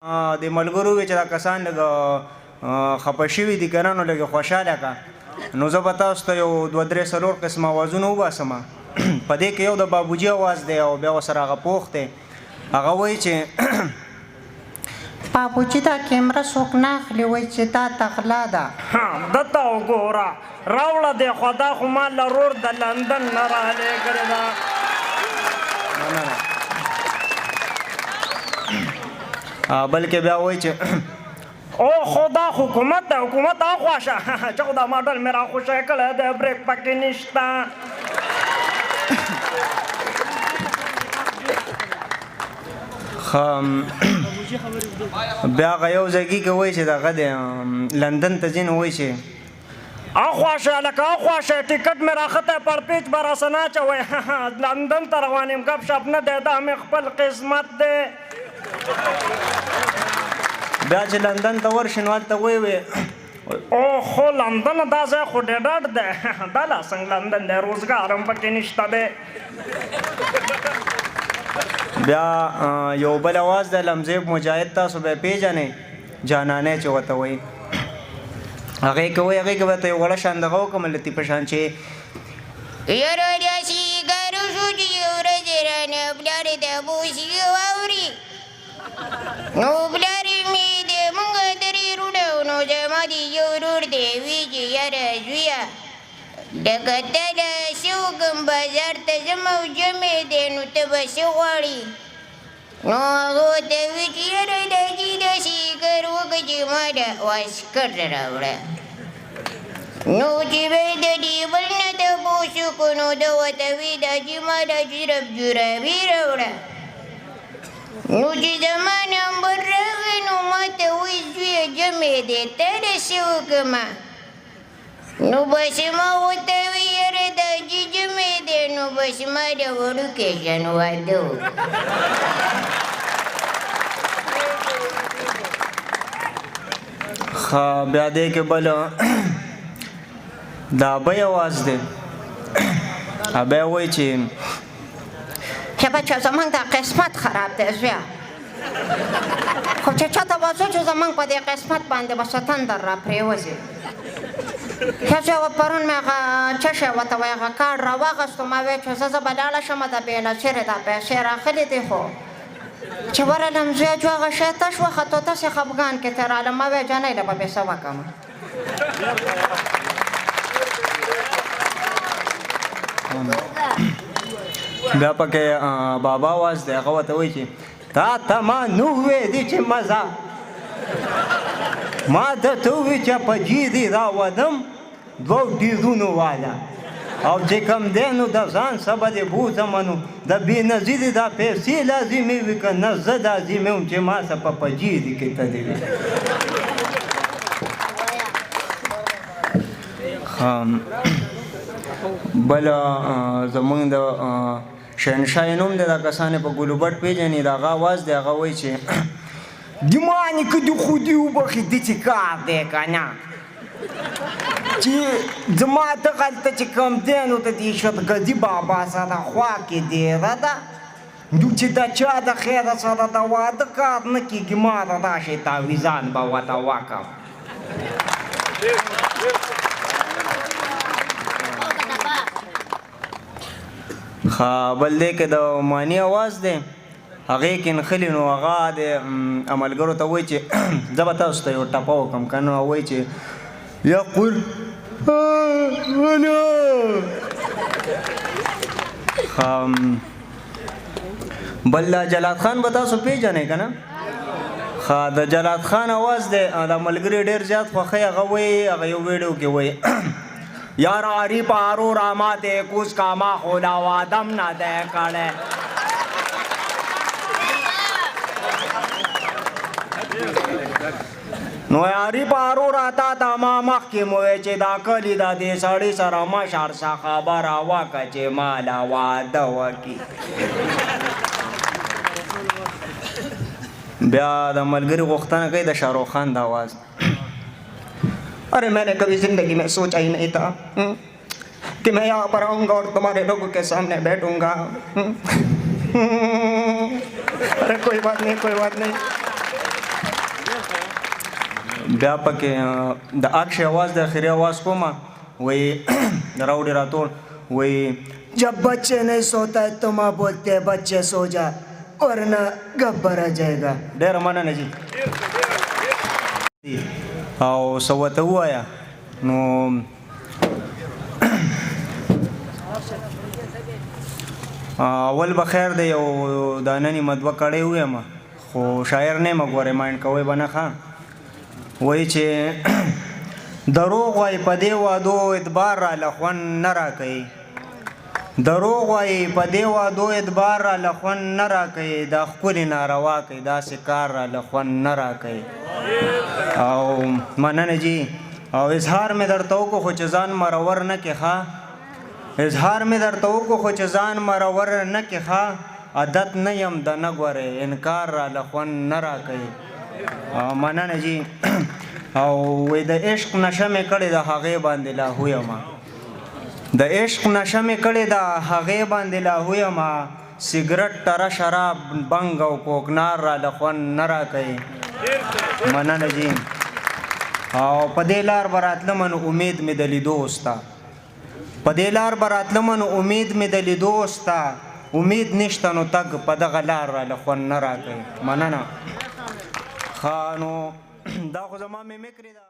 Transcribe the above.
د ملګرو وی چې دا کسان لږ خفه شوي دي که نه نو لږ خوشحاله که نو زه به تاسو ته یو دوه درې څلور قسمه اوازونه وباسم په دې کې یو د بابوجي اواز دی او بیا ورسره هغه پوخ دی هغه وایي چې بابوجي دا کیمره څوک نه اخلي وایي چې دا تغلا ده دته وګوره راوړه دی خو دا خو ما لرور د لندن نه رالیږلې ده بلکې بیا وایي چې او خدا حکومت ده حکومت اخواشه چې خو دا ماډل مې راخوشی کړی دی بریک پکې نشته بیا هغه یو ځای کې وایي چې دغه دی لندن ته ځي نو وایي چې اخواشه لکه اخواشه ټیکټ مې راخطی پر پیچ به راسه نه اچوئ لندن ته روان یم ګپ شپ نه دی دا مې خپل قسمت دی بیا چې لندن ته ورشي نو هلته ویې اوهو لندن دا ځای خو ډېر ډډ دی دا لا څنګه لندن دی روزګار هم پکې نشته دی بیا یو بل اواز د لمزیب مجاهد تاسو به یې پیژنئ جانانۍ چې ورته وایي هغې کې وایي هغې کې به ته یو غوړه شان دغه وکړم لطي په شان چې یاره داسې کارو شو چې یو ورځ رانه پلار د بوسي واوري نو پلار مې د مونږ درې روډو نو زما د یو ورور دی وی چې یاره زویه لکه ته له څه وکړم بازار ته ځم او جمع دی نو ته به څه غواړې نو هغه ورته وي چې یاره داسې داسې کار وکړه چې ما د واسکټ راوړه نو چې به د دې بل نه تپوس وکړو نو ده ورته وي دا چې ما دا صرف جرابې راوړه نو چې زما نمبر راغی نو ما ته وایي زویه جمع دی ته د څه وکړمه نو بس ما ورته وي یاره دا چې جمع دی نو بس ما د وړوکی شان واده وکړه بیا دې کې بل دا بی اواز دی بیا وایي چې بچه زمونږ دا قسمت خراب دی زویه خو چې چاته وځو چې زمونږ په دې قسمت باندې به څه تندر را پرېوځي ښه زویه پرون مې هغه څه شی ورته وایي هغه کارډ راواخیستو ما ویل چې زه به لاړه شم د بېله چېرې دا پیسې راغلي دي خو چې ورغلم زویه جو هغه شی تش وختو تاسې خفګان کې تېرالم ما ویل جانۍ له به بې څه وکړم بیا پکې بابا اواز دی هغه ورته وایي چې تا ته ما نه ویلي چې مزه ما درته وویل چې په جي دې راولم دوو ډیرونو والا او چې کوم دی نو د ځان څه به دې بوځمه نو د بېنظیرې دا پیسې لازمې وي که نه زه لازمې وم چې ما څه په جي دې کې ته دې وي بل زمونږ د شهنشاه نوم دی دا کسان یې په ګلوبټ پیژني د هغه اواز دی هغه وایي چې ګمانې که د خودي وبخي داسې کار دی که نه چې زما دغلته چې کوم دی نو د دې شتګدي بابا سره خوا کې ډېره ده نو چې د چا د خیره سره د واده کار نه کېږي ما د داسې تعویضان به ورته وکړم بل دی که د مانی اواز دی هغې کې نښلي نو هغه د عملګرو ته وایي چې زه به تاسو ته یو ټپه وکړم که نه وایي چې یقول بل جلات خان به تاسو پیژنئ که نه د جلات خان اواز دی د ملګري ډېر زیات خوښوي هغه وایي هغه یو ویډیو کې وایي یار عری پارو رامات کچھ کاما خدا وادم نہ دے کڑے نو یاری پارو راتا تا ما مخکې مو وی چې دا کلي دا دې سړي سره مشر څه خبره وکړه چې ماله واده وکړي بیا د ملګري غوښتنه کوي د شاهرخ خان د آواز अरे मैंने कभी जिंदगी में सोचा ही नहीं था कि मैं यहाँ पर आऊँगा और तुम्हारे लोगों के सामने बैठूँगा अरे कोई बात नहीं بیا پکې د اکش आवाज د اخري आवाज کومه وای راوړي راټول وای जब बच्चे नहीं सोता है तो माँ बोलते हैं बच्चे सो जा वरना गब्बर आ जाएगा. ډېره مننه جی او څه ورته ووایه نو اول به خیر دی یو دا ننې مدوه کړی ویم خو شاعر نه یم ګورې ماینډ کوی به نه ښه وایي چې دروغ وایي په دې وعدو اعتبار راله خوند نه راکوي دروغ وایي په دې وعدو اعتبار راله خوند نه راکوي دا ښکلې ناروا کوي داسې کار راله خوند نه راکوي او مننه جي او اظهار مې درته وکړو خو چې ځان مرور نه کې ښه اظهار مې درته وکړو خو چې ځان مرور نه کې ښه عادت نه یم د نه ګورې انکار راله خوند نه راکوي مننه جي او وی د عشق نشه مې کړې د هغې باندې لاهو یمه د عشق نشه مې کړې د هغې باندې لاهو یمه سګرټ ټره شراب بنګ او کوکنار راله خوند نه راکوي مننه جي او په دې لار به راتلمه نو امید مې د لیدو ستا په دې لار به راتلمه نو امید مې د لیدو ستا امید نشته نو تګ په دغه لار راله خوند نه راکوي مننه ښه نو دا خو زما میمکري ده